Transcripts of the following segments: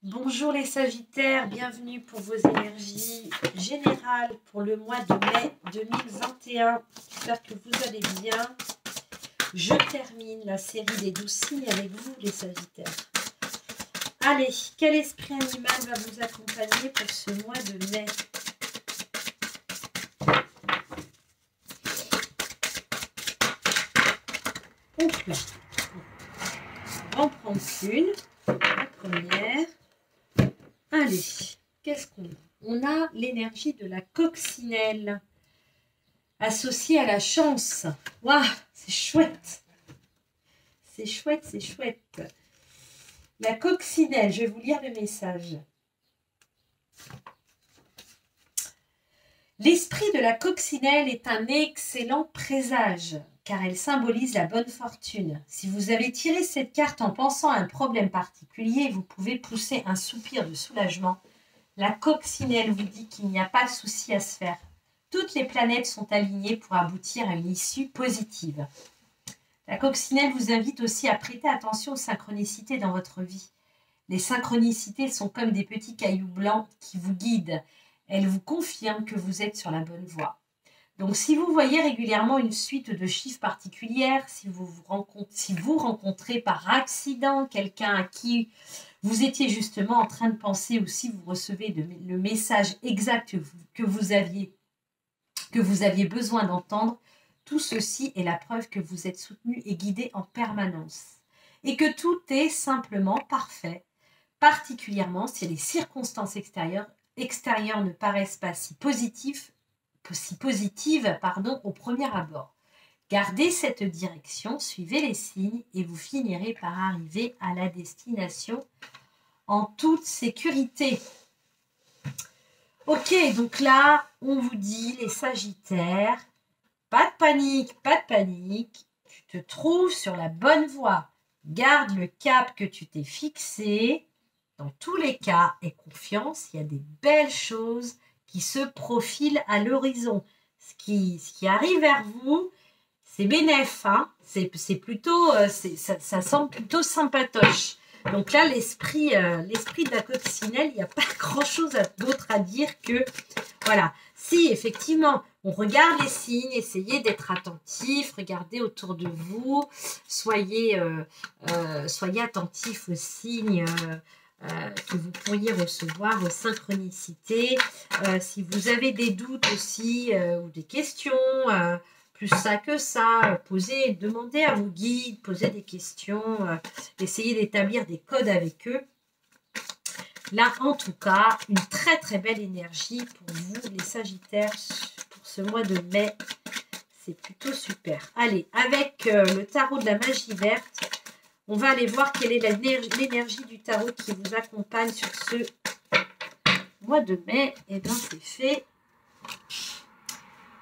Bonjour les Sagittaires, bienvenue pour vos énergies générales pour le mois de mai 2021. J'espère que vous allez bien. Je termine la série des 12 signes avec vous les Sagittaires. Allez, quel esprit animal va vous accompagner pour ce mois de mai? Donc là, on va en prendre une, la première. Allez, qu'est-ce qu'on a? On a l'énergie de la coccinelle associée à la chance. Waouh, c'est chouette. C'est chouette, c'est chouette. La coccinelle, je vais vous lire le message. L'esprit de la coccinelle est un excellent présage, car elle symbolise la bonne fortune. Si vous avez tiré cette carte en pensant à un problème particulier, vous pouvez pousser un soupir de soulagement. La coccinelle vous dit qu'il n'y a pas de souci à se faire. Toutes les planètes sont alignées pour aboutir à une issue positive. La coccinelle vous invite aussi à prêter attention aux synchronicités dans votre vie. Les synchronicités sont comme des petits cailloux blancs qui vous guident. Elles vous confirment que vous êtes sur la bonne voie. Donc, si vous voyez régulièrement une suite de chiffres particulières, si vous rencontrez par accident quelqu'un à qui vous étiez justement en train de penser, ou si vous recevez le message exact que vous aviez besoin d'entendre, tout ceci est la preuve que vous êtes soutenu et guidé en permanence. Et que tout est simplement parfait, particulièrement si les circonstances extérieures ne paraissent pas si positives au premier abord. Gardez cette direction, suivez les signes et vous finirez par arriver à la destination en toute sécurité. Ok, donc là, on vous dit, les Sagittaires, pas de panique, tu te trouves sur la bonne voie. Garde le cap que tu t'es fixé. Dans tous les cas, aie confiance, il y a des belles choses qui se profilent à l'horizon. Ce qui arrive vers vous, c'est bénef, hein, c'est plutôt, ça semble plutôt sympatoche. Donc là, l'esprit de la coccinelle, il n'y a pas grand-chose d'autre à dire que, voilà, si effectivement, on regarde les signes, essayez d'être attentif, regardez autour de vous, soyez attentif aux signes que vous pourriez recevoir, aux synchronicités. Si vous avez des doutes aussi ou des questions, plus ça que ça, demandez à vos guides, posez des questions, essayez d'établir des codes avec eux. Là, en tout cas, une très très belle énergie pour vous, les Sagittaires, pour ce mois de mai. C'est plutôt super. Allez, avec le tarot de la magie verte, on va aller voir quelle est l'énergie du tarot qui vous accompagne sur ce mois de mai. Et bien, c'est fait.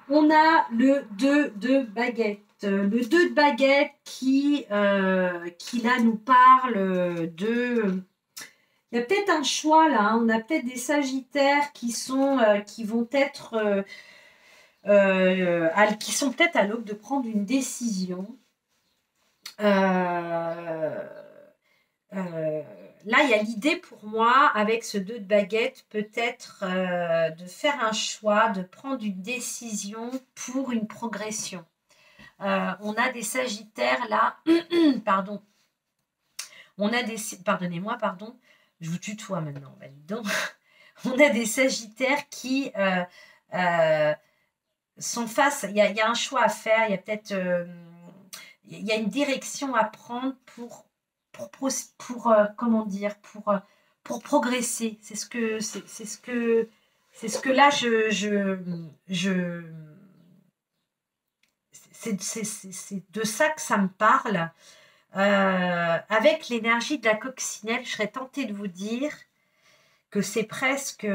On a le 2 de baguette. Le 2 de baguette qui là nous parle de... Il y a peut-être un choix là. On a peut-être des Sagittaires qui sont peut-être à l'aube de prendre une décision. Là, il y a l'idée pour moi, avec ce 2 de baguette, peut-être de faire un choix, de prendre une décision pour une progression. On a des Sagittaires là, pardon. Pardonnez-moi, pardon. Je vous tutoie maintenant, bah, dis donc. On a des Sagittaires qui sont face. Il y a un choix à faire. Il y a peut-être, il y a une direction à prendre pour comment dire, pour progresser. C'est ce que là c'est de ça que ça me parle. Avec l'énergie de la coccinelle, je serais tentée de vous dire que c'est presque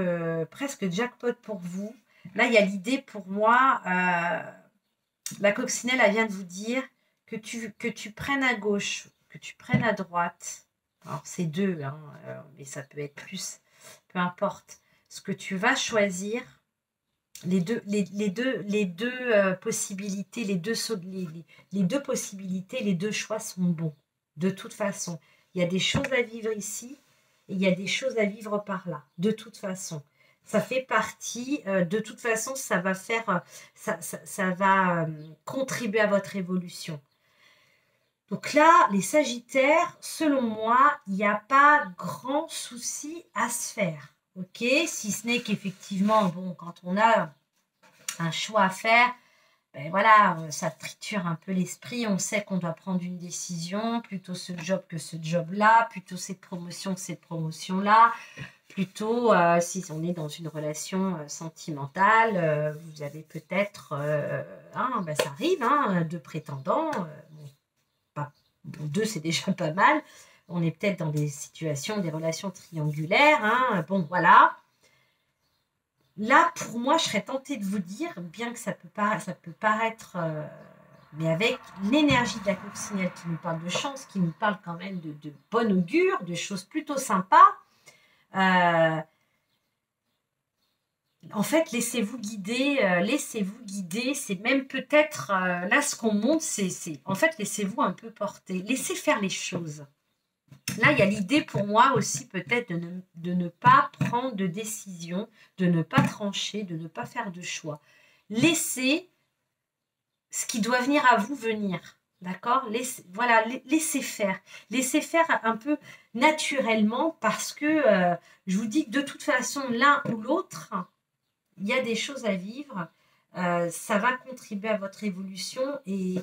jackpot pour vous. Là, il y a l'idée pour moi, la coccinelle, elle vient de vous dire que tu prennes à gauche, que tu prennes à droite. Alors, c'est deux, hein, mais ça peut être plus, peu importe. Ce que tu vas choisir, les deux possibilités, les deux possibilités, les deux choix sont bons. De toute façon, il y a des choses à vivre ici. il y a des choses à vivre par là, de toute façon. Ça fait partie, de toute façon, ça va faire, ça va contribuer à votre évolution. Donc là, les Sagittaires, selon moi, il n'y a pas grand souci à se faire. Ok, si ce n'est qu'effectivement, bon, quand on a un choix à faire, ben voilà, ça triture un peu l'esprit. On sait qu'on doit prendre une décision, plutôt ce job que ce job-là, plutôt cette promotion que cette promotion-là, plutôt si on est dans une relation sentimentale, vous avez peut-être, ben ça arrive, deux prétendants, deux c'est déjà pas mal. On est peut-être dans des situations, des relations triangulaires, bon voilà. Là, pour moi, je serais tentée de vous dire, bien que ça peut paraître, mais avec l'énergie de la coccinelle qui nous parle de chance, qui nous parle quand même de bon augure, de choses plutôt sympas, en fait, laissez-vous guider, c'est même peut-être, là, ce qu'on montre, c'est, en fait, laissez-vous un peu porter, laissez faire les choses. Là, il y a l'idée pour moi aussi peut-être de ne pas prendre de décision, de ne pas trancher, de ne pas faire de choix. Laissez ce qui doit venir à vous venir, d'accord ? Laissez faire. Laissez faire un peu naturellement parce que je vous dis que de toute façon, l'un ou l'autre, il y a des choses à vivre. Ça va contribuer à votre évolution et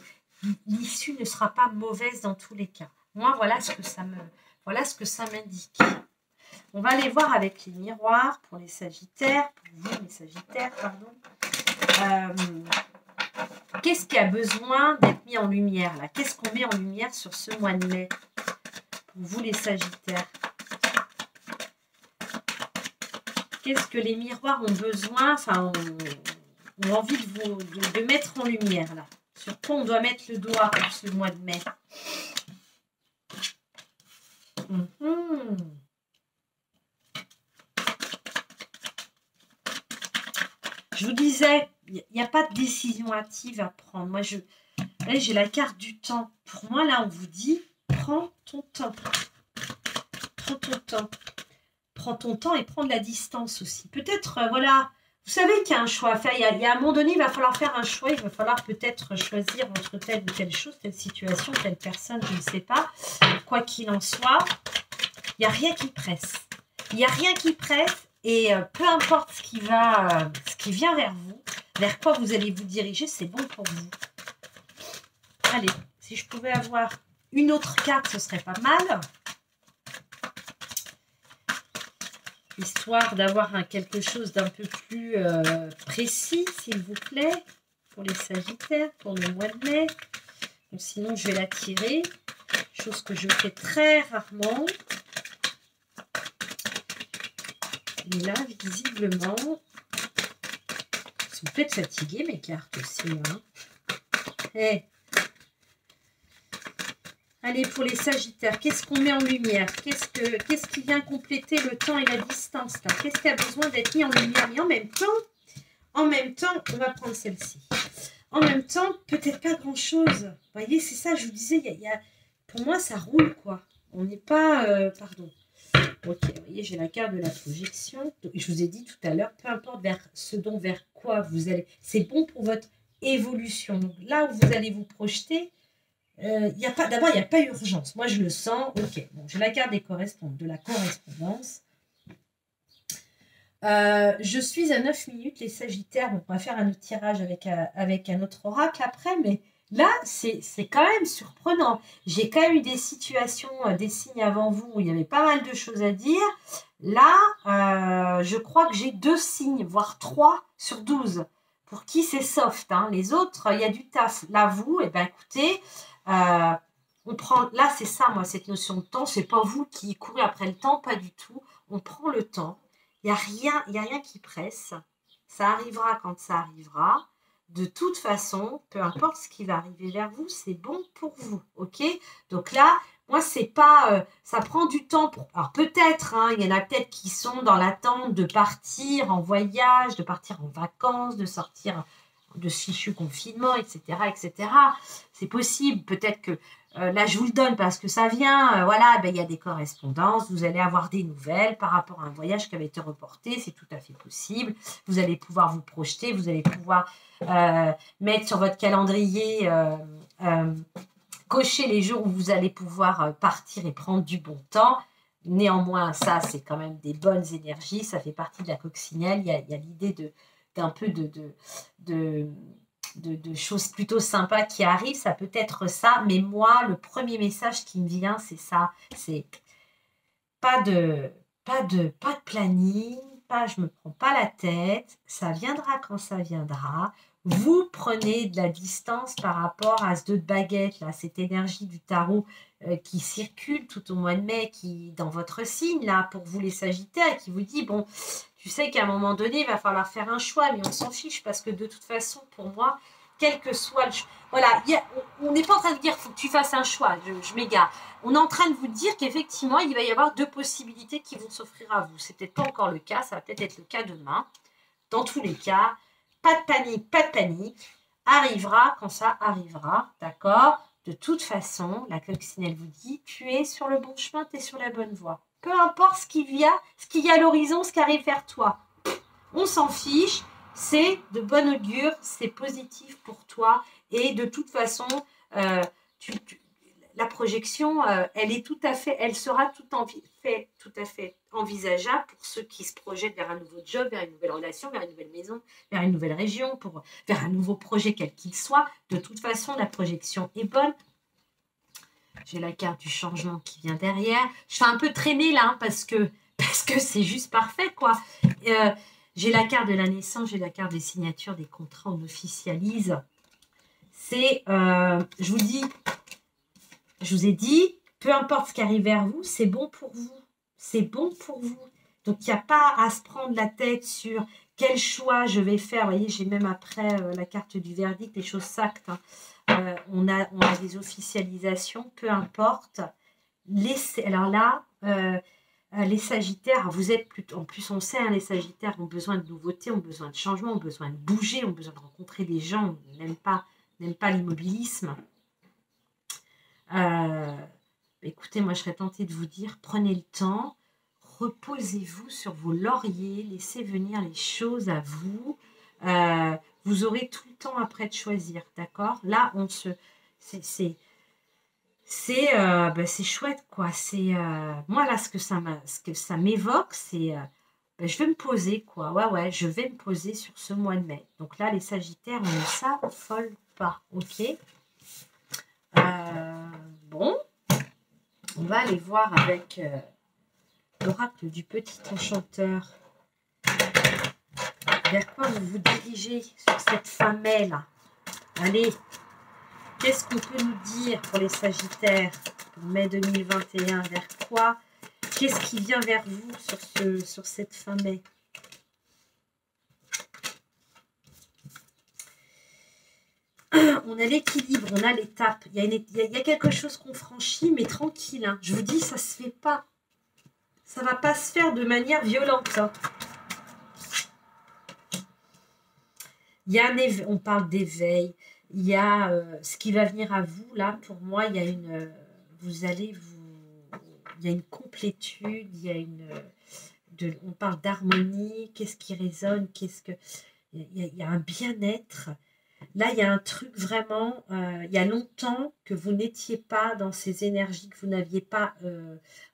l'issue ne sera pas mauvaise dans tous les cas. Moi, voilà ce que ça m'indique. On va aller voir avec les miroirs pour les Sagittaires, pour vous les Sagittaires, pardon. Qu'est-ce qui a besoin d'être mis en lumière là ? Qu'est-ce qu'on met en lumière sur ce mois de mai pour vous les Sagittaires ? Qu'est-ce que les miroirs ont besoin, ont envie de mettre en lumière là ? Sur quoi on doit mettre le doigt pour ce mois de mai ? Je vous disais, il n'y a pas de décision hâtive à prendre. Moi, j'ai la carte du temps. Pour moi, là, on vous dit, prends ton temps. Prends ton temps. Prends ton temps et prends de la distance aussi. Peut-être, voilà, vous savez qu'il y a un choix à faire. Il y a un moment donné, il va falloir faire un choix. Il va falloir peut-être choisir entre telle ou telle chose, telle situation, telle personne, je ne sais pas. Quoi qu'il en soit, il n'y a rien qui presse. Il n'y a rien qui presse. Et peu importe ce qui vient vers vous, vers quoi vous allez vous diriger, c'est bon pour vous. Allez, si je pouvais avoir une autre carte, ce serait pas mal. Histoire d'avoir quelque chose d'un peu plus précis, s'il vous plaît, pour les Sagittaires, pour le mois de mai. Donc, sinon, je vais la tirer, chose que je fais très rarement. Et là, visiblement, elles sont peut-être fatiguées, mes cartes aussi. Allez, pour les Sagittaires, qu'est-ce qu'on met en lumière? Qu'est-ce qui vient compléter le temps et la distance? Qu'est-ce qui a besoin d'être mis en lumière? Mais en même temps, on va prendre celle-ci. En même temps, peut-être pas grand-chose. Vous voyez, c'est ça, je vous disais, pour moi, ça roule, quoi. On n'est pas... pardon. Ok, vous voyez, j'ai la carte de la projection. Je vous ai dit tout à l'heure, peu importe vers quoi vous allez, c'est bon pour votre évolution. Donc, là où vous allez vous projeter, d'abord, il n'y a pas urgence. Moi, je le sens. Ok, bon, j'ai la carte de la correspondance. Je suis à 9 minutes, les Sagittaires. Donc, on va faire un autre tirage avec un autre oracle après, mais là, c'est quand même surprenant. J'ai quand même eu des situations, des signes avant vous où il y avait pas mal de choses à dire. Là, je crois que j'ai 2 signes, voire 3 sur 12. Pour qui c'est soft. Les autres, il y a du taf. Là, vous, écoutez, on prend. Là, c'est ça, moi, cette notion de temps. C'est pas vous qui courez après le temps, pas du tout. On prend le temps. Il n'y a rien qui presse. Ça arrivera quand ça arrivera. De toute façon, peu importe ce qui va arriver vers vous, c'est bon pour vous, ok? Donc là, moi, c'est pas... ça prend du temps pour... Alors peut-être, il y en a peut-être qui sont dans l'attente de partir en voyage, de partir en vacances, de sortir de ce fichu confinement, etc., etc. C'est possible. Peut-être que là, je vous le donne parce que ça vient. Voilà, ben, il y a des correspondances. Vous allez avoir des nouvelles par rapport à un voyage qui avait été reporté. C'est tout à fait possible. Vous allez pouvoir vous projeter. Vous allez pouvoir mettre sur votre calendrier, cocher les jours où vous allez pouvoir partir et prendre du bon temps. Néanmoins, ça, c'est quand même des bonnes énergies. Ça fait partie de la coccinelle. Il y a l'idée d'un peu de choses plutôt sympas qui arrivent. Ça peut être ça. Mais moi, le premier message qui me vient, c'est ça. C'est pas de planning. Je me prends pas la tête. Ça viendra quand ça viendra. Vous prenez de la distance par rapport à ce 2 de baguettes, là, cette énergie du tarot qui circule tout au mois de mai, qui dans votre signe, là, pour vous les Sagittaires, qui vous dit, bon, tu sais qu'à un moment donné, il va falloir faire un choix, mais on s'en fiche, parce que de toute façon, pour moi, quel que soit le choix, voilà, on n'est pas en train de dire, il faut que tu fasses un choix, je m'égare. On est en train de vous dire qu'effectivement, il va y avoir 2 possibilités qui vont s'offrir à vous. C'est peut-être pas encore le cas, ça va peut-être être le cas demain. Dans tous les cas, pas de panique, arrivera quand ça arrivera, d'accord? De toute façon, la coccinelle vous dit, tu es sur le bon chemin, tu es sur la bonne voie. Peu importe ce qu'il y a à l'horizon, ce qui arrive vers toi. On s'en fiche, c'est de bon augure, c'est positif pour toi. Et de toute façon, la projection, elle sera tout à fait envisageable pour ceux qui se projettent vers un nouveau job, vers une nouvelle relation, vers une nouvelle maison, vers une nouvelle région, vers un nouveau projet quel qu'il soit. De toute façon, la projection est bonne. J'ai la carte du changement qui vient derrière. Je fais un peu traîner là, parce que c'est juste parfait, quoi. J'ai la carte de la naissance, j'ai la carte des signatures, des contrats, on officialise. Je vous ai dit, peu importe ce qui arrive vers vous, c'est bon pour vous. C'est bon pour vous. Donc, il n'y a pas à se prendre la tête sur quel choix je vais faire. Vous voyez, j'ai même après la carte du verdict, les choses s'actent. Hein. On a des officialisations, peu importe. Alors là, les Sagittaires, vous êtes plutôt... En plus, on sait, hein, les Sagittaires ont besoin de nouveautés, ont besoin de changement, ont besoin de bouger, ont besoin de rencontrer des gens, n'aiment pas l'immobilisme. Écoutez, moi, je serais tentée de vous dire, prenez le temps, reposez-vous sur vos lauriers, laissez venir les choses à vous. Vous aurez tout le temps après de choisir, d'accord? Là, c'est chouette, quoi. Moi, là, ce que ça m'évoque, c'est... je vais me poser, quoi. Ouais, je vais me poser sur ce mois de mai. Donc là, les Sagittaires, on ne s'affole pas, ok? Bon, on va aller voir avec l'oracle du petit enchanteur. Vers quoi vous vous dirigez sur cette fin mai, là? Allez, qu'est-ce qu'on peut nous dire pour les Sagittaires pour mai 2021? Vers quoi? Qu'est-ce qui vient vers vous sur cette fin mai? On a l'équilibre, on a l'étape. Il y a quelque chose qu'on franchit, mais tranquille. Hein. Je vous dis, ça se fait pas. Ça va pas se faire de manière violente. Hein. Il y a on parle d'éveil. Il y a ce qui va venir à vous. Là, pour moi, il y a il y a une complétude. Il y a on parle d'harmonie. Qu'est-ce qui résonne? Il y a un bien-être. Là, il y a un truc vraiment, il y a longtemps que vous n'étiez pas dans ces énergies, que vous n'aviez pas,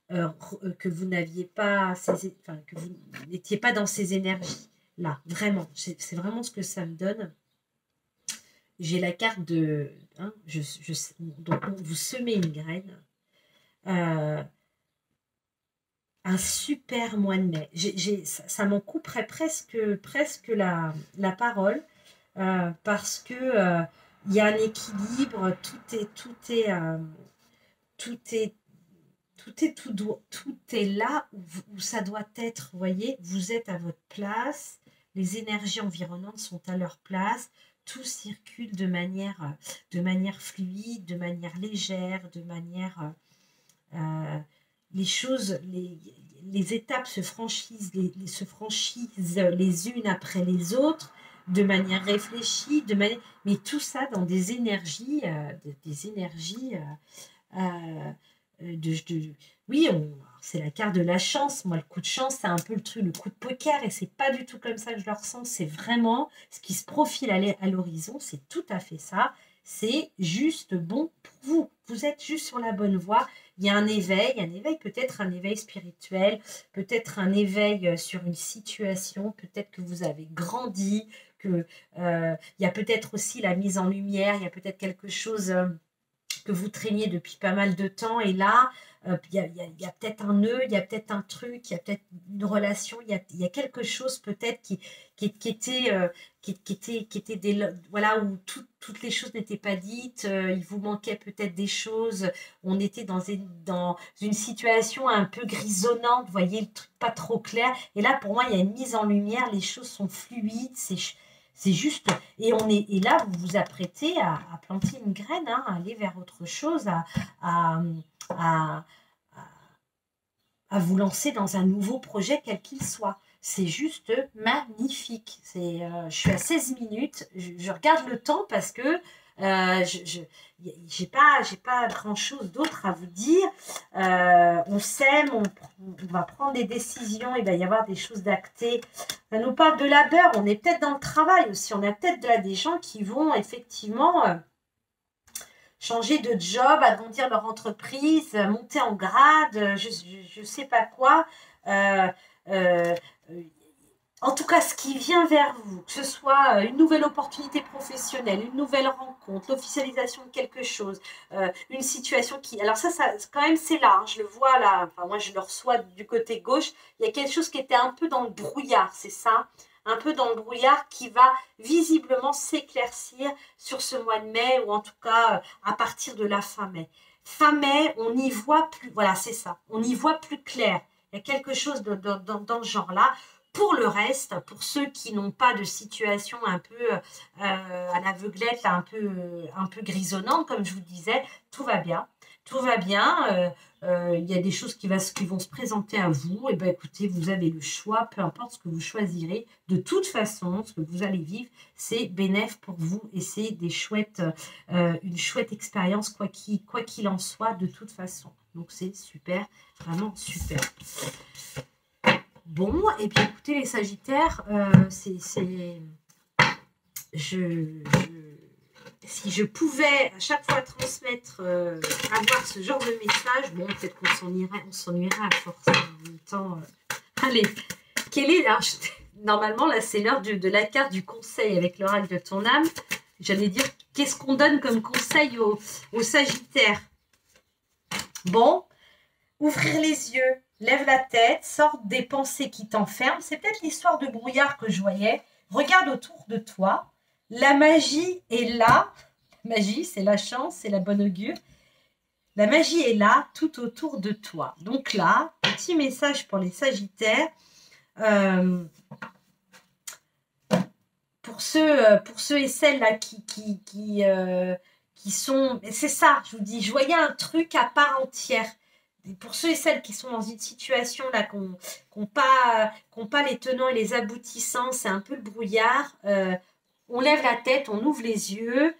que vous n'étiez pas dans ces énergies-là, vraiment. C'est vraiment ce que ça me donne. J'ai la carte de, hein, donc vous semez une graine. Un super mois de mai. Ça m'en couperait presque la parole. Parce que il y a un équilibre, tout est là où ça doit être. Vous voyez, vous êtes à votre place, les énergies environnantes sont à leur place, tout circule de manière fluide, de manière légère, de manière les étapes se franchissent les unes après les autres. de manière réfléchie, mais tout ça dans des énergies, oui, c'est la carte de la chance. Moi, le coup de chance, c'est un peu le truc, le coup de poker, et c'est pas du tout comme ça que je le ressens. C'est vraiment ce qui se profile à l'horizon, c'est tout à fait ça. C'est juste bon pour vous. Vous êtes juste sur la bonne voie. Il y a un éveil, peut-être un éveil spirituel, peut-être un éveil sur une situation, peut-être que vous avez grandi, que il y a peut-être aussi la mise en lumière, il y a peut-être quelque chose que vous traîniez depuis pas mal de temps, et là, il y a peut-être un nœud, il y a peut-être un truc, il y a peut-être une relation, il y a quelque chose peut-être qui était voilà, où toutes les choses n'étaient pas dites, il vous manquait peut-être des choses, on était dans une situation un peu grisonnante, vous voyez, le truc pas trop clair, et là, pour moi, il y a une mise en lumière, les choses sont fluides, c'est juste, et là, vous vous apprêtez à planter une graine, hein, à aller vers autre chose, à, à, à vous lancer dans un nouveau projet, quel qu'il soit. C'est juste magnifique. Je suis à 16 minutes, je regarde le temps parce que j'ai pas grand-chose d'autre à vous dire. On s'aime, on va prendre des décisions, il va y avoir des choses d'actées. Ça nous parle de labeur, on est peut-être dans le travail aussi, on a peut-être là des gens qui vont effectivement changer de job, agrandir leur entreprise, monter en grade, je sais pas quoi. Euh, euh, en tout cas, ce qui vient vers vous, que ce soit une nouvelle opportunité professionnelle, une nouvelle rencontre, l'officialisation de quelque chose, une situation qui... Alors ça quand même, c'est là, hein, je le vois là, enfin, moi je le reçois du côté gauche, il y a quelque chose qui était un peu dans le brouillard, c'est ça, un peu dans le brouillard qui va visiblement s'éclaircir sur ce mois de mai, ou en tout cas à partir de la fin mai. Fin mai, on y voit plus, voilà, c'est ça, on y voit plus clair. Il y a quelque chose dans ce genre-là. Pour le reste, pour ceux qui n'ont pas de situation un peu à l'aveuglette, un peu grisonnante, comme je vous disais, tout va bien. Tout va bien. Il y a des choses qui vont se présenter à vous. Et bien, écoutez, vous avez le choix, peu importe ce que vous choisirez. De toute façon, ce que vous allez vivre, c'est bénéf pour vous, et c'est une chouette expérience, quoi qu'il en soit, de toute façon. Donc, c'est super, vraiment super. Bon, et puis écoutez, les Sagittaires, si je pouvais à chaque fois transmettre, avoir ce genre de message, bon, peut-être qu'on s'ennuierait à force. En même temps, allez, quelle est là normalement, là, c'est l'heure de la carte du conseil avec l'oracle de ton âme. J'allais dire, qu'est-ce qu'on donne comme conseil aux Sagittaires? Bon, ouvrir les yeux. Lève la tête, sors des pensées qui t'enferment. C'est peut-être l'histoire de brouillard que je voyais. Regarde autour de toi. La magie est là. La magie, c'est la chance, c'est la bonne augure. La magie est là, tout autour de toi. Donc là, petit message pour les Sagittaires. Pour ceux et celles là qui sont... C'est ça, je vous dis, je voyais un truc à part entière. Pour ceux et celles qui sont dans une situation là, qui n'ont pas les tenants et les aboutissants, c'est un peu le brouillard, on lève la tête, on ouvre les yeux.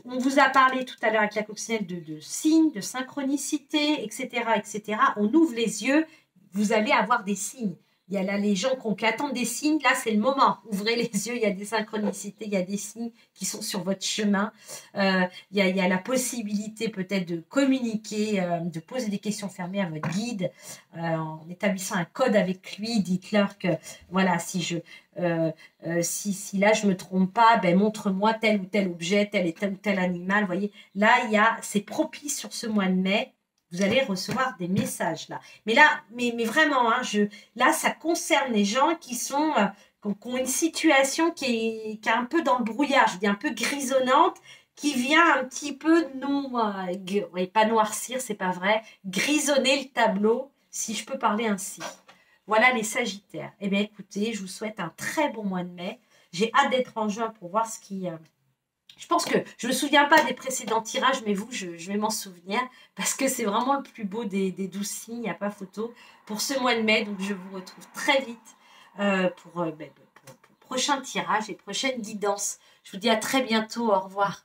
On vous a parlé tout à l'heure avec la coccinelle de signes, de synchronicité, etc., etc. On ouvre les yeux, vous allez avoir des signes. Il y a là les gens qui attendent des signes, là c'est le moment. Ouvrez les yeux, il y a des synchronicités, il y a des signes qui sont sur votre chemin. Il y a la possibilité peut-être de communiquer, de poser des questions fermées à votre guide, en établissant un code avec lui. Dites-leur que voilà, si là je me trompe pas, ben montre-moi tel ou tel objet, tel ou tel animal. Vous voyez, là c'est propice sur ce mois de mai. Vous allez recevoir des messages là. Mais là, mais vraiment, hein, là, ça concerne les gens qui ont une situation qui est un peu dans le brouillard, je dis un peu grisonnante, qui vient un petit peu pas noircir, c'est pas vrai, grisonner le tableau, si je peux parler ainsi. Voilà les Sagittaires. Eh bien, écoutez, je vous souhaite un très bon mois de mai. J'ai hâte d'être en juin pour voir ce qui... Je pense que je ne me souviens pas des précédents tirages, mais vous, je vais m'en souvenir parce que c'est vraiment le plus beau des 12 signes, il n'y a pas photo, pour ce mois de mai. Donc, je vous retrouve très vite pour prochain tirage et prochaine guidance. Je vous dis à très bientôt. Au revoir.